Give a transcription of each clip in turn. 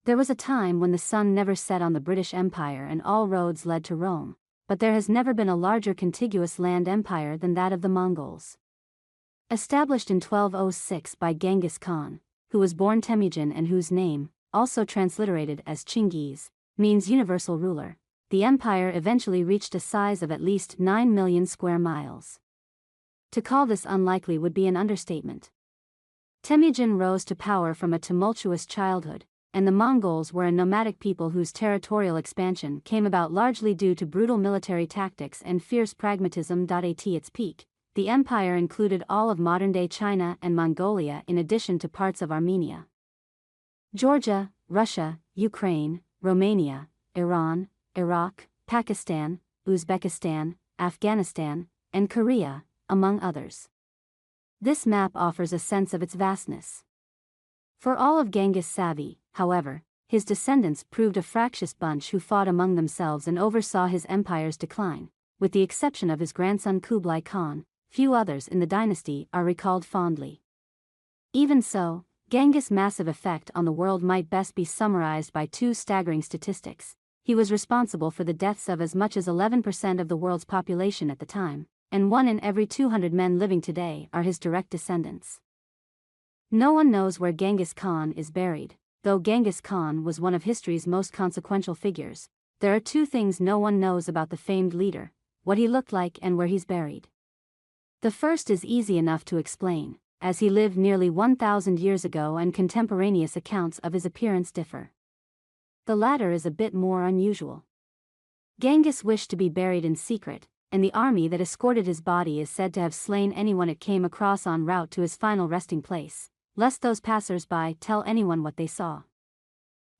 There was a time when the sun never set on the British Empire and all roads led to Rome, but there has never been a larger contiguous land empire than that of the Mongols. Established in 1206 by Genghis Khan, who was born Temujin and whose name, also transliterated as Chinggis, means universal ruler, the empire eventually reached a size of at least 9 million square miles. To call this unlikely would be an understatement. Temujin rose to power from a tumultuous childhood, and the Mongols were a nomadic people whose territorial expansion came about largely due to brutal military tactics and fierce pragmatism. At its peak, the empire included all of modern-day China and Mongolia in addition to parts of Armenia, Georgia, Russia, Ukraine, Romania, Iran, Iraq, Pakistan, Uzbekistan, Afghanistan, and Korea, among others. This map offers a sense of its vastness. For all of Genghis' savvy, however, his descendants proved a fractious bunch who fought among themselves and oversaw his empire's decline. With the exception of his grandson Kublai Khan, few others in the dynasty are recalled fondly. Even so, Genghis' massive effect on the world might best be summarized by two staggering statistics. He was responsible for the deaths of as much as 11% of the world's population at the time, and 1 in every 200 men living today are his direct descendants. No one knows where Genghis Khan is buried. Though Genghis Khan was one of history's most consequential figures, there are two things no one knows about the famed leader: what he looked like and where he's buried. The first is easy enough to explain, as he lived nearly 1,000 years ago and contemporaneous accounts of his appearance differ. The latter is a bit more unusual. Genghis wished to be buried in secret, and the army that escorted his body is said to have slain anyone it came across en route to his final resting place, lest those passers-by tell anyone what they saw.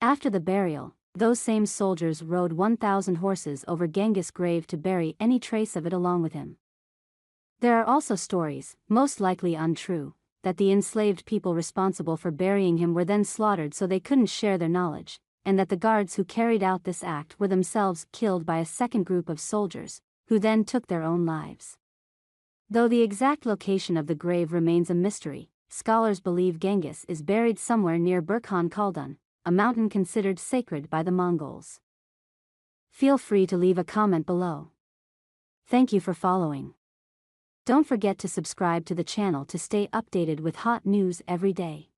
After the burial, those same soldiers rode 1,000 horses over Genghis' grave to bury any trace of it along with him. There are also stories, most likely untrue, that the enslaved people responsible for burying him were then slaughtered so they couldn't share their knowledge, and that the guards who carried out this act were themselves killed by a second group of soldiers, who then took their own lives. Though the exact location of the grave remains a mystery, scholars believe Genghis is buried somewhere near Burkhan Khaldun, a mountain considered sacred by the Mongols. Feel free to leave a comment below. Thank you for following. Don't forget to subscribe to the channel to stay updated with hot news every day.